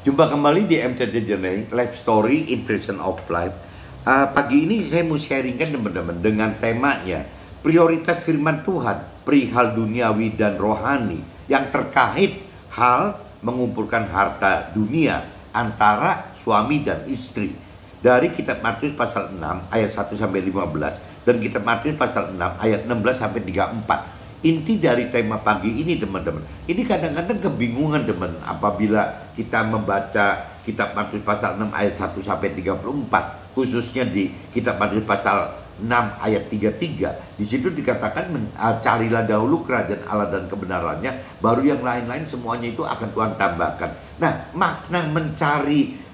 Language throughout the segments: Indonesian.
Jumpa kembali di MCD Journey, Life Story, Impression of Life. Pagi ini saya mau sharingkan teman-teman dengan temanya prioritas firman Tuhan, perihal duniawi dan rohani yang terkait hal mengumpulkan harta dunia antara suami dan istri. Dari kitab Matius pasal 6 ayat 1-15 dan kitab Matius pasal 6 ayat 16 sampai 34. Inti dari tema pagi ini teman-teman, ini kadang-kadang kebingungan teman apabila kita membaca kitab Matius pasal 6 ayat 1-34, khususnya di kitab Matius pasal 6 ayat 33. Di situ dikatakan carilah dahulu kerajaan Allah dan kebenarannya, baru yang lain-lain semuanya itu akan Tuhan tambahkan. Nah, makna mencari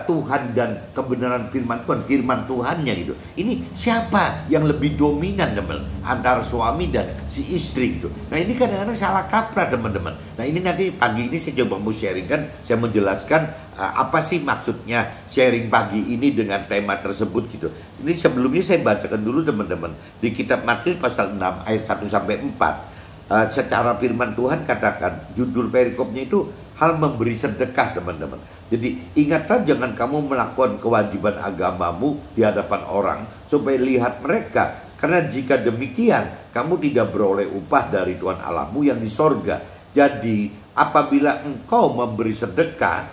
Tuhan dan kebenaran firman Tuhan, firman Tuhannya gitu. Ini siapa yang lebih dominan teman antara suami dan si istri gitu. Nah ini kadang-kadang salah kaprah teman-teman. Nah ini nanti pagi ini saya coba mau sharingkan, saya menjelaskan apa sih maksudnya sharing pagi ini dengan tema tersebut gitu. Ini sebelumnya saya bacakan dulu teman-teman di kitab Matius pasal 6 ayat 1-4. Secara firman Tuhan katakan, judul perikopnya itu hal memberi sedekah teman-teman. Jadi ingatlah jangan kamu melakukan kewajiban agamamu di hadapan orang supaya lihat mereka. Karena jika demikian kamu tidak beroleh upah dari Tuhan Allahmu yang di sorga. Jadi apabila engkau memberi sedekah,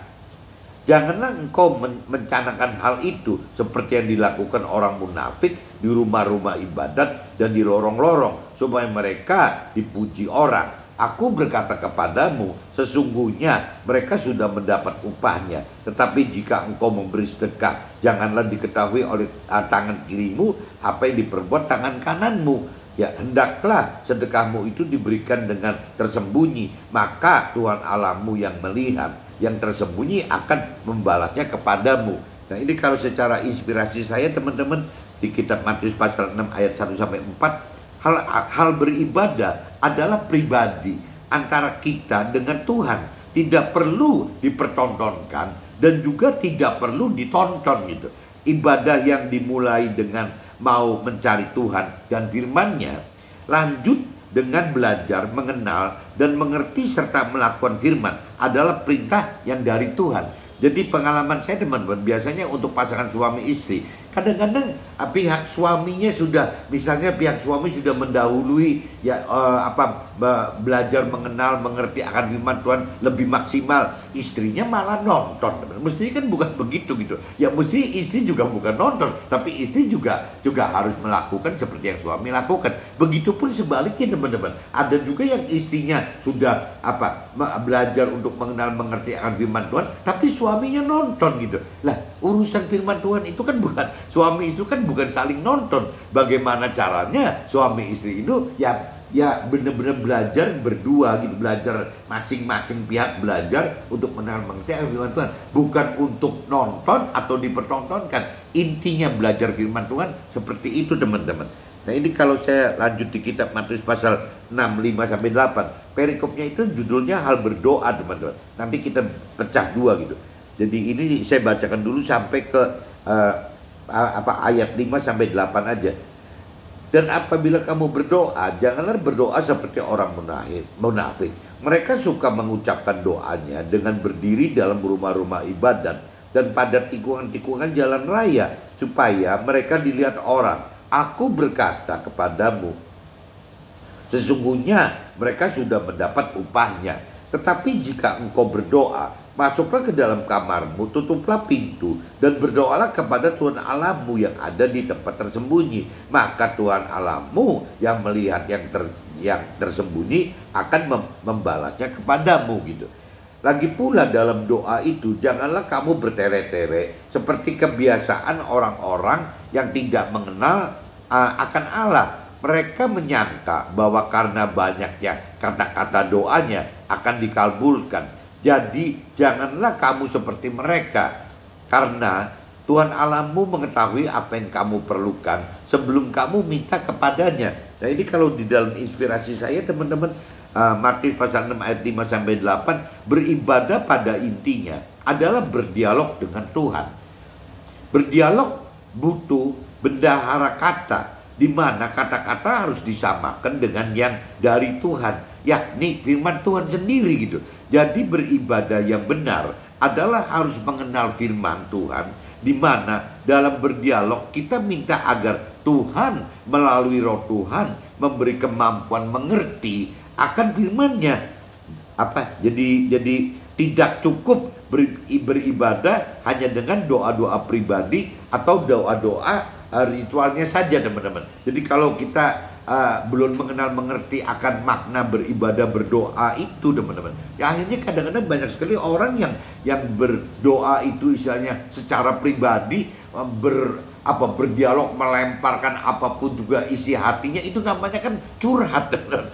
janganlah engkau mencanangkan hal itu seperti yang dilakukan orang munafik di rumah-rumah ibadat dan di lorong-lorong supaya mereka dipuji orang. Aku berkata kepadamu, sesungguhnya mereka sudah mendapat upahnya. Tetapi jika engkau memberi sedekah, janganlah diketahui oleh tangan kirimu apa yang diperbuat tangan kananmu. Ya, hendaklah sedekahmu itu diberikan dengan tersembunyi, maka Tuhan Allahmu yang melihat yang tersembunyi akan membalasnya kepadamu. Nah ini kalau secara inspirasi saya teman-teman, di kitab Matius pasal 6 ayat 1-4, hal beribadah adalah pribadi antara kita dengan Tuhan, tidak perlu dipertontonkan dan juga tidak perlu ditonton gitu. Ibadah yang dimulai dengan mau mencari Tuhan dan firman-Nya, lanjut dengan belajar, mengenal dan mengerti serta melakukan firman adalah perintah yang dari Tuhan. Jadi pengalaman saya teman-teman, biasanya untuk pasangan suami istri, kadang-kadang pihak suaminya sudah, misalnya pihak suami sudah mendahului ya belajar mengenal, mengerti akan firman Tuhan lebih maksimal, istrinya malah nonton. Mestinya kan bukan begitu gitu. Ya mesti istri juga bukan nonton, tapi istri juga harus melakukan seperti yang suami lakukan. Begitupun sebaliknya teman-teman. Ada juga yang istrinya sudah belajar untuk mengenal, mengerti akan firman Tuhan, tapi suaminya nonton gitu. Lah, urusan firman Tuhan itu kan bukan, suami istri kan bukan saling nonton. Bagaimana caranya suami istri itu ya benar-benar belajar berdua gitu, belajar masing-masing pihak belajar untuk mengenal, mengerti akan firman Tuhan, bukan untuk nonton atau dipertontonkan. Intinya belajar firman Tuhan seperti itu teman-teman. Nah ini kalau saya lanjut di kitab Matius pasal 6, 5-8, perikopnya itu judulnya hal berdoa teman-teman. Nanti kita pecah dua gitu. Jadi ini saya bacakan dulu sampai ke ayat 5-8 aja. Dan apabila kamu berdoa, janganlah berdoa seperti orang munafik. Mereka suka mengucapkan doanya dengan berdiri dalam rumah-rumah ibadat dan pada tikungan-tikungan jalan raya, supaya mereka dilihat orang. Aku berkata kepadamu, sesungguhnya mereka sudah mendapat upahnya. Tetapi jika engkau berdoa, masuklah ke dalam kamarmu, tutuplah pintu, dan berdoalah kepada Tuhan Allahmu yang ada di tempat tersembunyi. Maka Tuhan Allahmu yang melihat yang tersembunyi akan membalasnya kepadamu gitu. Lagi pula dalam doa itu, janganlah kamu bertele-tele seperti kebiasaan orang-orang yang tidak mengenal akan Allah. Mereka menyangka bahwa karena banyaknya kata-kata doanya akan dikabulkan. Jadi janganlah kamu seperti mereka, karena Tuhan Allahmu mengetahui apa yang kamu perlukan sebelum kamu minta kepadanya. Nah ini kalau di dalam inspirasi saya teman-teman, Matius pasal 6 ayat 5-8, beribadah pada intinya adalah berdialog dengan Tuhan. Berdialog butuh bendahara kata, di mana kata-kata harus disamakan dengan yang dari Tuhan, yakni firman Tuhan sendiri gitu. Jadi beribadah yang benar adalah harus mengenal firman Tuhan, di mana dalam berdialog kita minta agar Tuhan melalui Roh Tuhan memberi kemampuan mengerti akan firman-Nya. Jadi tidak cukup beribadah hanya dengan doa-doa pribadi atau doa-doa ritualnya saja, teman-teman. Jadi kalau kita belum mengerti akan makna beribadah, berdoa itu, teman-teman, ya akhirnya kadang-kadang banyak sekali orang yang berdoa itu istilahnya secara pribadi, berdialog, melemparkan apapun juga isi hatinya, itu namanya kan curhat, teman-teman.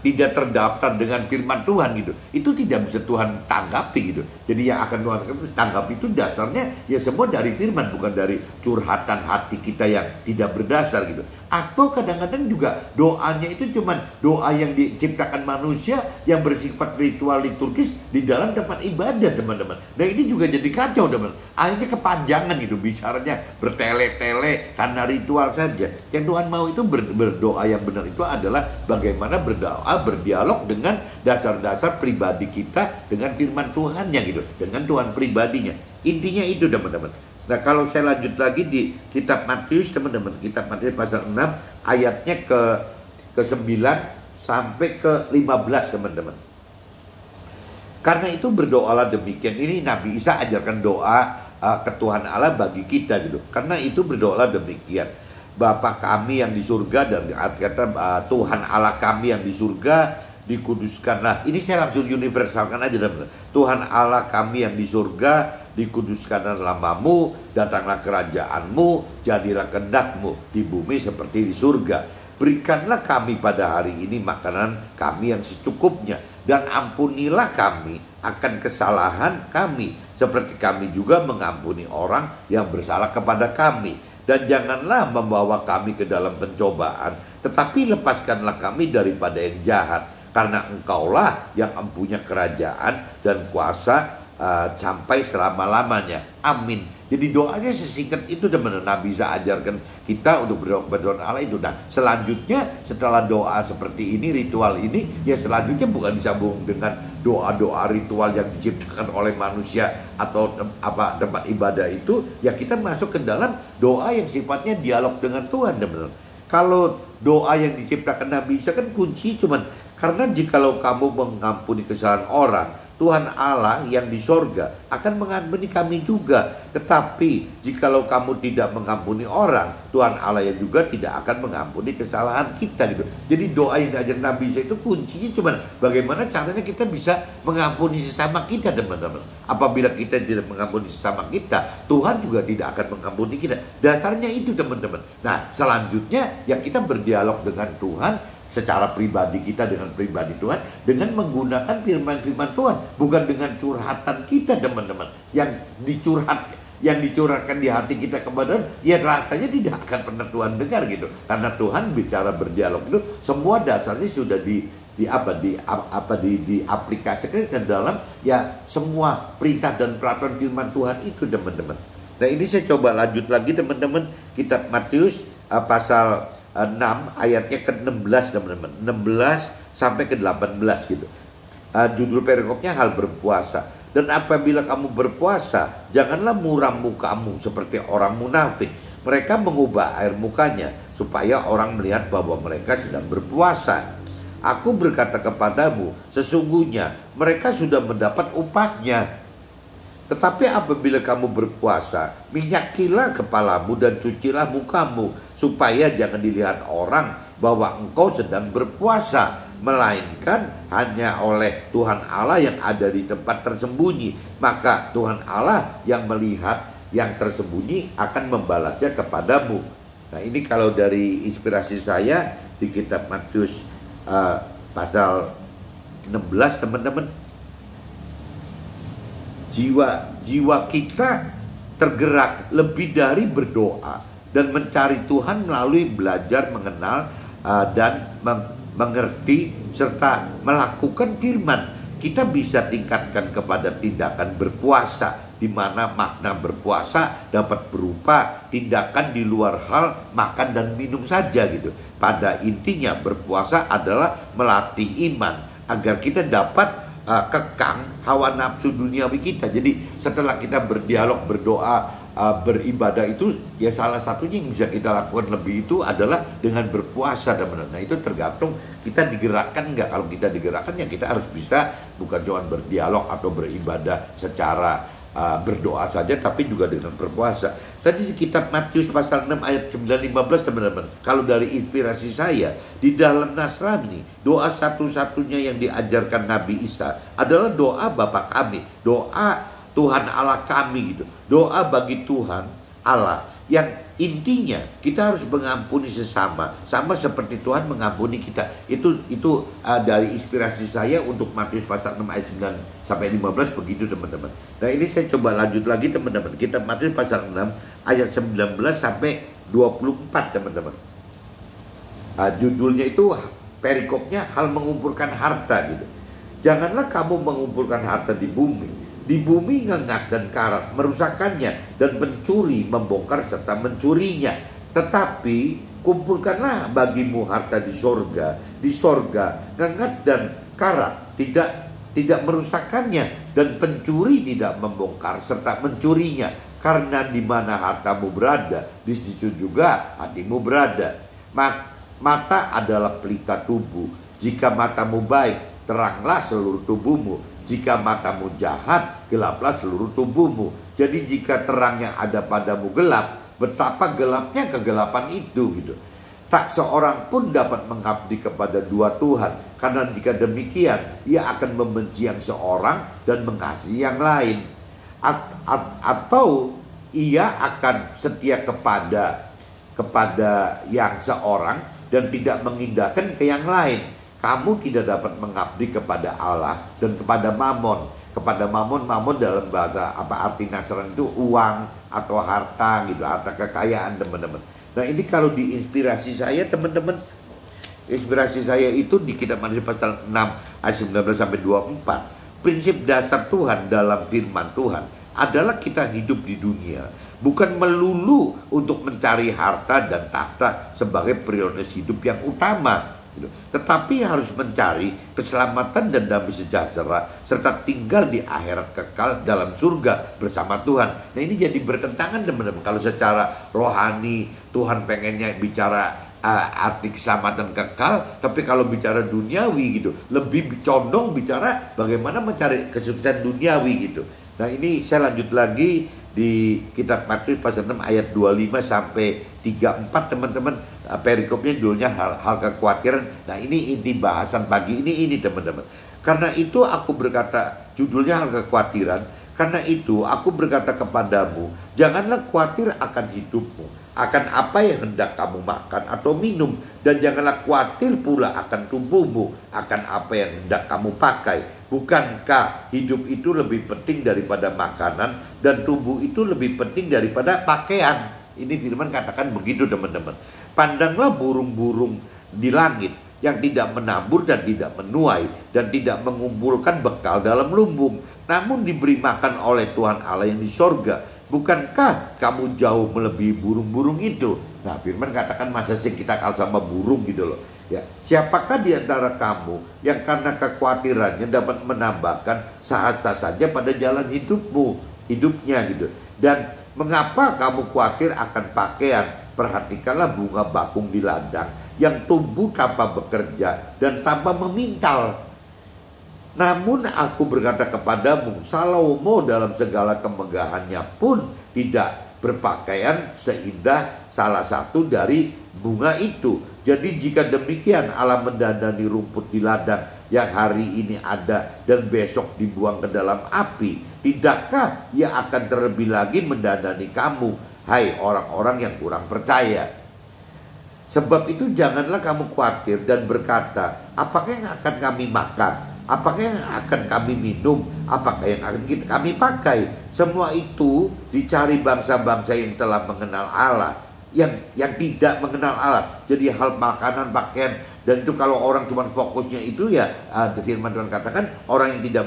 Tidak terdaftar dengan firman Tuhan gitu. Itu tidak bisa Tuhan tanggapi gitu. Jadi yang akan Tuhan tanggapi itu dasarnya ya semua dari firman, bukan dari curhatan hati kita yang tidak berdasar gitu. Atau kadang-kadang juga doanya itu cuman doa yang diciptakan manusia yang bersifat ritual liturgis di dalam tempat ibadah, teman-teman. Nah ini juga jadi kacau, teman. Akhirnya kepanjangan gitu bicaranya, bertele-tele karena ritual saja. Yang Tuhan mau itu berdoa yang benar itu adalah bagaimana berdoa, berdialog dengan dasar-dasar pribadi kita dengan firman Tuhannya gitu, dengan Tuhan pribadinya. Intinya itu, teman-teman. Nah kalau saya lanjut lagi di kitab Matius, teman-teman, kitab Matius pasal 6 ayatnya ke 9 sampai ke 15, teman-teman. Karena itu berdoalah demikian. Ini Nabi Isa ajarkan doa ke Tuhan Allah bagi kita gitu. Karena itu berdoalah demikian. Bapa kami yang di surga, dan kata Tuhan Allah kami yang di surga, dikuduskanlah. Ini saya langsung universalkan aja, teman-teman. Tuhan Allah kami yang di surga, dikuduskanlah namamu, datanglah kerajaanmu, jadilah kehendakmu di bumi seperti di surga. Berikanlah kami pada hari ini makanan kami yang secukupnya, dan ampunilah kami akan kesalahan kami, seperti kami juga mengampuni orang yang bersalah kepada kami. Dan janganlah membawa kami ke dalam pencobaan, tetapi lepaskanlah kami daripada yang jahat. Karena Engkaulah yang mempunyai kerajaan dan kuasa sampai selama-lamanya. Amin. Jadi doanya sesingkat itu, teman-teman. Nabi Isa ajarkan kita untuk berdoa Allah itu. Nah selanjutnya setelah doa seperti ini, ritual ini, ya selanjutnya bukan disambung dengan doa-doa ritual yang diciptakan oleh manusia atau tempat ibadah itu. Ya kita masuk ke dalam doa yang sifatnya dialog dengan Tuhan, teman-teman. Kalau doa yang diciptakan Nabi Isa kan kunci cuman karena jikalau kamu mengampuni kesalahan orang, Tuhan Allah yang di sorga akan mengampuni kami juga. Tetapi jikalau kamu tidak mengampuni orang, Tuhan Allah yang juga tidak akan mengampuni kesalahan kita gitu. Jadi doa yang diajar Nabi Isa itu kuncinya cuma bagaimana caranya kita bisa mengampuni sesama kita, teman-teman. Apabila kita tidak mengampuni sesama kita, Tuhan juga tidak akan mengampuni kita. Dasarnya itu, teman-teman. Nah selanjutnya ya kita berdialog dengan Tuhan secara pribadi kita dengan pribadi Tuhan, dengan menggunakan firman-firman Tuhan, bukan dengan curhatan kita, teman-teman. Yang dicurahkan di hati kita kepada Tuhan, ya rasanya tidak akan pernah Tuhan dengar gitu. Karena Tuhan bicara berdialog itu semua dasarnya sudah diaplikasikan ke dalam ya semua perintah dan peraturan firman Tuhan itu, teman-teman. Nah ini saya coba lanjut lagi, teman-teman, kitab Matius pasal 6 ayatnya ke-16, teman-teman. 16 sampai ke-18 gitu. Judul perikopnya hal berpuasa. Dan apabila kamu berpuasa, janganlah muram mukamu seperti orang munafik. Mereka mengubah air mukanya supaya orang melihat bahwa mereka sedang berpuasa. Aku berkata kepadamu, sesungguhnya mereka sudah mendapat upahnya. Tetapi apabila kamu berpuasa, minyakilah kepalamu dan cucilah mukamu, supaya jangan dilihat orang bahwa engkau sedang berpuasa, melainkan hanya oleh Tuhan Allah yang ada di tempat tersembunyi. Maka Tuhan Allah yang melihat yang tersembunyi akan membalasnya kepadamu. Nah ini kalau dari inspirasi saya di kitab Matius pasal 16, teman-teman. Jiwa kita tergerak lebih dari berdoa dan mencari Tuhan melalui belajar mengenal dan mengerti serta melakukan firman. Kita bisa tingkatkan kepada tindakan berpuasa, di mana makna berpuasa dapat berupa tindakan di luar hal makan dan minum saja gitu. Pada intinya berpuasa adalah melatih iman agar kita dapat kekang hawa nafsu duniawi kita. Jadi setelah kita berdialog, berdoa, beribadah itu, ya salah satunya yang bisa kita lakukan lebih itu adalah dengan berpuasa, teman-teman. Nah, itu tergantung kita digerakkan nggak. Kalau kita digerakkan, ya kita harus bisa bukan cuma berdialog atau beribadah secara berdoa saja, tapi juga dengan berpuasa. Tadi di kitab Matius pasal 6 ayat 9-15, teman-teman, kalau dari inspirasi saya, di dalam Nasrani, doa satu-satunya yang diajarkan Nabi Isa adalah doa Bapa kami, doa Tuhan Allah kami gitu. Doa bagi Tuhan Allah yang intinya kita harus mengampuni sesama, sama seperti Tuhan mengampuni kita. Itu dari inspirasi saya untuk Matius pasal 6 ayat 9-15 begitu, teman-teman. Nah, ini saya coba lanjut lagi, teman-teman. Kita Matius pasal 6 ayat 19-24, teman-teman. Judulnya itu, perikopnya, hal mengumpulkan harta gitu. Janganlah kamu mengumpulkan harta di bumi. Di bumi ngengat dan karat merusakkannya, dan pencuri membongkar serta mencurinya. Tetapi kumpulkanlah bagimu harta di sorga. Di sorga ngengat dan karat tidak merusakkannya, dan pencuri tidak membongkar serta mencurinya. Karena di mana hartamu berada, di situ juga hatimu berada. Mata adalah pelita tubuh. Jika matamu baik, teranglah seluruh tubuhmu. Jika matamu jahat, gelaplah seluruh tubuhmu. Jadi jika terang yang ada padamu gelap, betapa gelapnya kegelapan itu gitu. Tak seorang pun dapat mengabdi kepada dua Tuhan, karena jika demikian, ia akan membenci yang seorang dan mengasihi yang lain. Atau ia akan setia kepada yang seorang dan tidak mengindahkan ke yang lain. Kamu tidak dapat mengabdi kepada Allah dan kepada Mamon. Kepada Mamon dalam bahasa arti Nasrani itu uang atau harta gitu, harta kekayaan, teman-teman. Nah, ini kalau diinspirasi saya, teman-teman, inspirasi saya itu di kitab Matius pasal 6 ayat 19-24. Prinsip dasar Tuhan dalam firman Tuhan adalah kita hidup di dunia bukan melulu untuk mencari harta dan tahta sebagai prioritas hidup yang utama, tetapi harus mencari keselamatan dan damai sejahtera serta tinggal di akhirat kekal dalam surga bersama Tuhan. Nah, ini jadi bertentangan, teman-teman. Kalau secara rohani Tuhan pengennya bicara arti keselamatan kekal, tapi kalau bicara duniawi gitu, lebih condong bicara bagaimana mencari kesuksesan duniawi gitu. Nah, ini saya lanjut lagi di kitab Matius pasal 6 ayat 25-34, teman-teman. Perikopnya judulnya hal kekhawatiran. Nah, ini inti bahasan pagi ini, teman-teman. Karena itu aku berkata, judulnya hal kekhawatiran. Karena itu aku berkata kepadamu, janganlah khawatir akan hidupmu, akan apa yang hendak kamu makan atau minum, dan janganlah khawatir pula akan tubuhmu, akan apa yang hendak kamu pakai. Bukankah hidup itu lebih penting daripada makanan, dan tubuh itu lebih penting daripada pakaian? Ini firman katakan begitu, teman-teman. Pandanglah burung-burung di langit yang tidak menabur dan tidak menuai dan tidak mengumpulkan bekal dalam lumbung, namun diberi makan oleh Tuhan Allah yang di sorga. Bukankah kamu jauh melebihi burung-burung itu? Nah, firman katakan masa sih kita kalah sama burung gitu loh. Ya, siapakah di antara kamu yang karena kekhawatirannya dapat menambahkan sehasta saja pada jalan hidupnya gitu? Dan mengapa kamu khawatir akan pakaian? Perhatikanlah bunga bakung di ladang yang tumbuh tanpa bekerja dan tanpa memintal. Namun aku berkata kepadamu, Salomo dalam segala kemegahannya pun tidak berpakaian seindah salah satu dari bunga itu. Jadi jika demikian Allah mendandani rumput di ladang yang hari ini ada dan besok dibuang ke dalam api, tidakkah ia akan terlebih lagi mendandani kamu, hai orang-orang yang kurang percaya? Sebab itu janganlah kamu khawatir dan berkata, apakah yang akan kami makan? Apakah yang akan kami minum? Apakah yang akan kami pakai? Semua itu dicari bangsa-bangsa yang telah mengenal Allah, yang tidak mengenal Allah. Jadi hal makanan, pakaian, dan itu kalau orang cuma fokusnya itu ya, firman Tuhan katakan orang yang tidak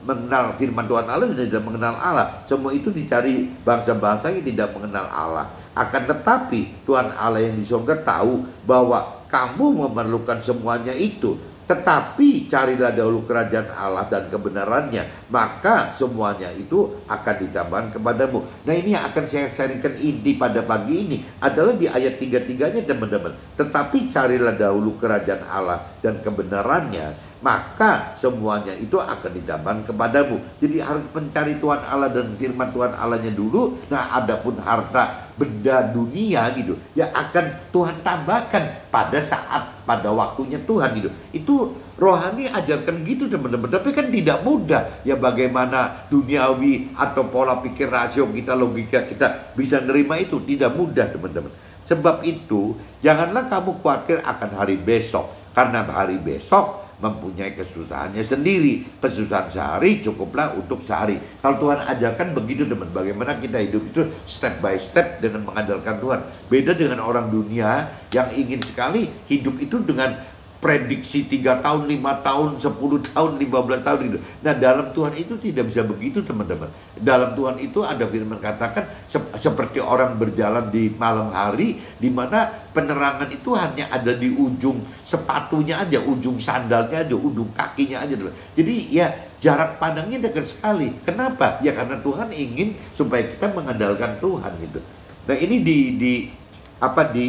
mengenal firman Tuhan Allah dan tidak mengenal Allah, semua itu dicari bangsa-bangsa yang tidak mengenal Allah. Akan tetapi Tuhan Allah yang di surga tahu bahwa kamu memerlukan semuanya itu. Tetapi carilah dahulu kerajaan Allah dan kebenarannya, maka semuanya itu akan ditambahkan kepadamu. Nah, ini yang akan saya sharingkan inti pada pagi ini adalah di ayat 3-3-nya teman-teman. Tetapi carilah dahulu kerajaan Allah dan kebenarannya, maka semuanya itu akan ditambahkan kepadamu. Jadi harus mencari Tuhan Allah dan firman Tuhan Allahnya dulu. Nah, adapun harta benda dunia gitu ya akan Tuhan tambahkan pada waktunya Tuhan gitu. Itu rohani ajarkan gitu teman-teman. Tapi kan tidak mudah ya, bagaimana duniawi atau pola pikir rasio kita, logika kita bisa nerima itu tidak mudah teman-teman. Sebab itu janganlah kamu khawatir akan hari besok, karena hari besok mempunyai kesusahannya sendiri. Kesusahan sehari cukuplah untuk sehari. Kalau Tuhan ajarkan begitu teman, bagaimana kita hidup itu step by step dengan mengandalkan Tuhan. Beda dengan orang dunia yang ingin sekali hidup itu dengan prediksi 3 tahun, 5 tahun, 10 tahun, 15 tahun gitu. Nah, dalam Tuhan itu tidak bisa begitu teman-teman. Dalam Tuhan itu ada firman katakan seperti orang berjalan di malam hari, di mana penerangan itu hanya ada di ujung sepatunya aja, ujung sandalnya aja, ujung kakinya aja teman. Jadi ya jarak pandangnya dekat sekali. Kenapa? Ya karena Tuhan ingin supaya kita mengandalkan Tuhan gitu. Nah, ini di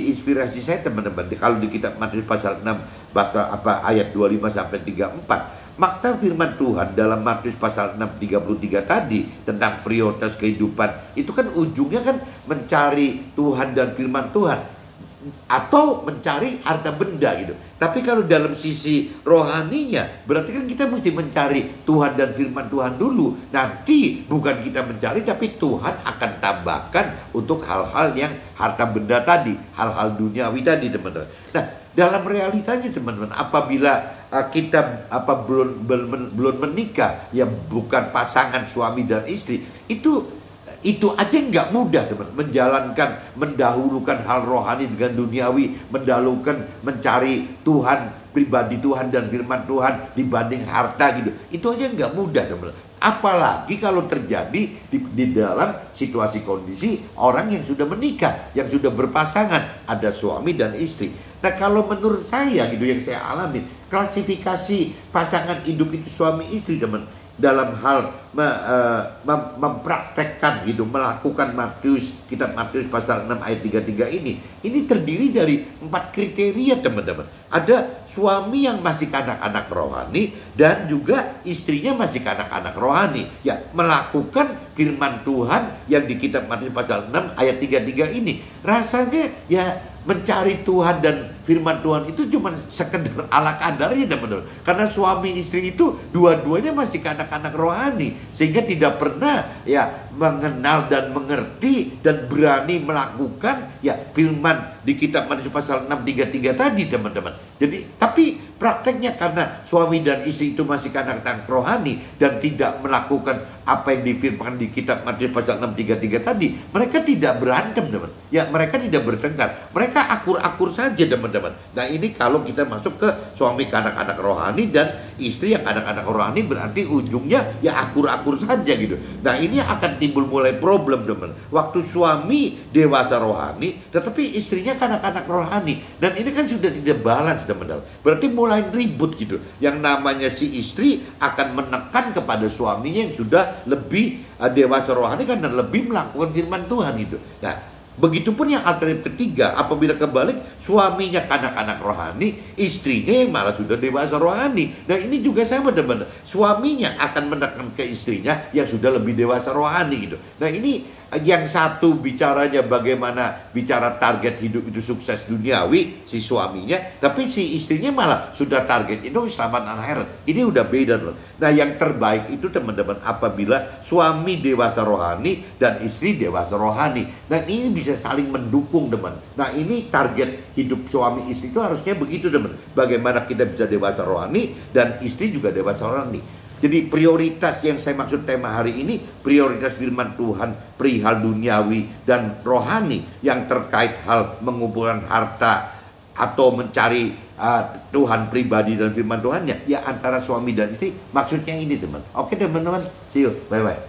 inspirasi saya teman-teman. Kalau di kitab Matius pasal 6 ayat 25 sampai 34. Maka firman Tuhan dalam Matius pasal 6 33 tadi tentang prioritas kehidupan itu kan ujungnya kan mencari Tuhan dan firman Tuhan atau mencari harta benda gitu. Tapi kalau dalam sisi rohaninya berarti kan kita mesti mencari Tuhan dan firman Tuhan dulu. Nanti bukan kita mencari, tapi Tuhan akan tambahkan untuk hal-hal yang harta benda tadi, hal-hal duniawi tadi teman-teman. Nah, dalam realitanya teman-teman, apabila kita belum menikah, ya bukan pasangan suami dan istri, itu aja nggak mudah teman, menjalankan, mendahulukan hal rohani dengan duniawi, mendahulukan mencari Tuhan, pribadi Tuhan dan firman Tuhan dibanding harta gitu. Itu aja nggak mudah teman. Apalagi kalau terjadi di dalam situasi kondisi orang yang sudah menikah, yang sudah berpasangan, ada suami dan istri. Nah, kalau menurut saya gitu yang saya alami, klasifikasi pasangan hidup itu suami istri teman, dalam hal mempraktekkan gitu, melakukan kitab Matius pasal 6 ayat 33 ini terdiri dari 4 kriteria teman-teman. Ada suami yang masih kanak-kanak rohani dan juga istrinya masih kanak-kanak rohani, ya melakukan firman Tuhan yang di kitab Matius pasal 6 ayat 33 ini. Rasanya ya mencari Tuhan dan firman Tuhan itu cuma sekedar ala kadarnya teman-teman. Karena suami istri itu dua-duanya masih kanak-kanak rohani, sehingga tidak pernah ya mengenal dan mengerti dan berani melakukan ya firman di kitab Matius pasal 6:33 tadi teman-teman. Jadi tapi prakteknya karena suami dan istri itu masih kanak-kanak rohani dan tidak melakukan apa yang difirmankan di kitab Matius pasal 6:33 tadi, mereka tidak berantem teman. Ya mereka tidak bertengkar, mereka akur-akur saja teman-teman. Nah, ini kalau kita masuk ke suami kanak-kanak rohani dan istri yang kanak-kanak rohani, berarti ujungnya ya akur-akur saja gitu. Nah, ini akan timbul mulai problem teman. Waktu suami dewasa rohani tetapi istrinya kanak-kanak rohani, dan ini kan sudah tidak balance teman-teman. Berarti mulai ribut gitu. Yang namanya si istri akan menekan kepada suaminya yang sudah lebih dewasa rohani karena lebih melakukan firman Tuhan gitu. Nah, begitupun yang alternatif ketiga, apabila kebalik suaminya kanak-kanak rohani, istrinya yang malah sudah dewasa rohani. Nah, ini juga sama teman-teman. Suaminya akan menekan ke istrinya yang sudah lebih dewasa rohani gitu. Nah, ini yang satu bicaranya bagaimana bicara target hidup itu sukses duniawi si suaminya, tapi si istrinya malah sudah target itu selamat akhirat. Ini udah beda loh. Nah, yang terbaik itu teman-teman apabila suami dewasa rohani dan istri dewasa rohani. Dan ini bisa saling mendukung teman. Nah, ini target hidup suami istri itu harusnya begitu teman. Bagaimana kita bisa dewasa rohani dan istri juga dewasa rohani. Jadi prioritas yang saya maksud tema hari ini, prioritas firman Tuhan perihal duniawi dan rohani yang terkait hal mengumpulkan harta atau mencari Tuhan pribadi dan firman Tuhannya, ya antara suami dan istri. Maksudnya ini teman. Oke teman-teman, see you, bye-bye.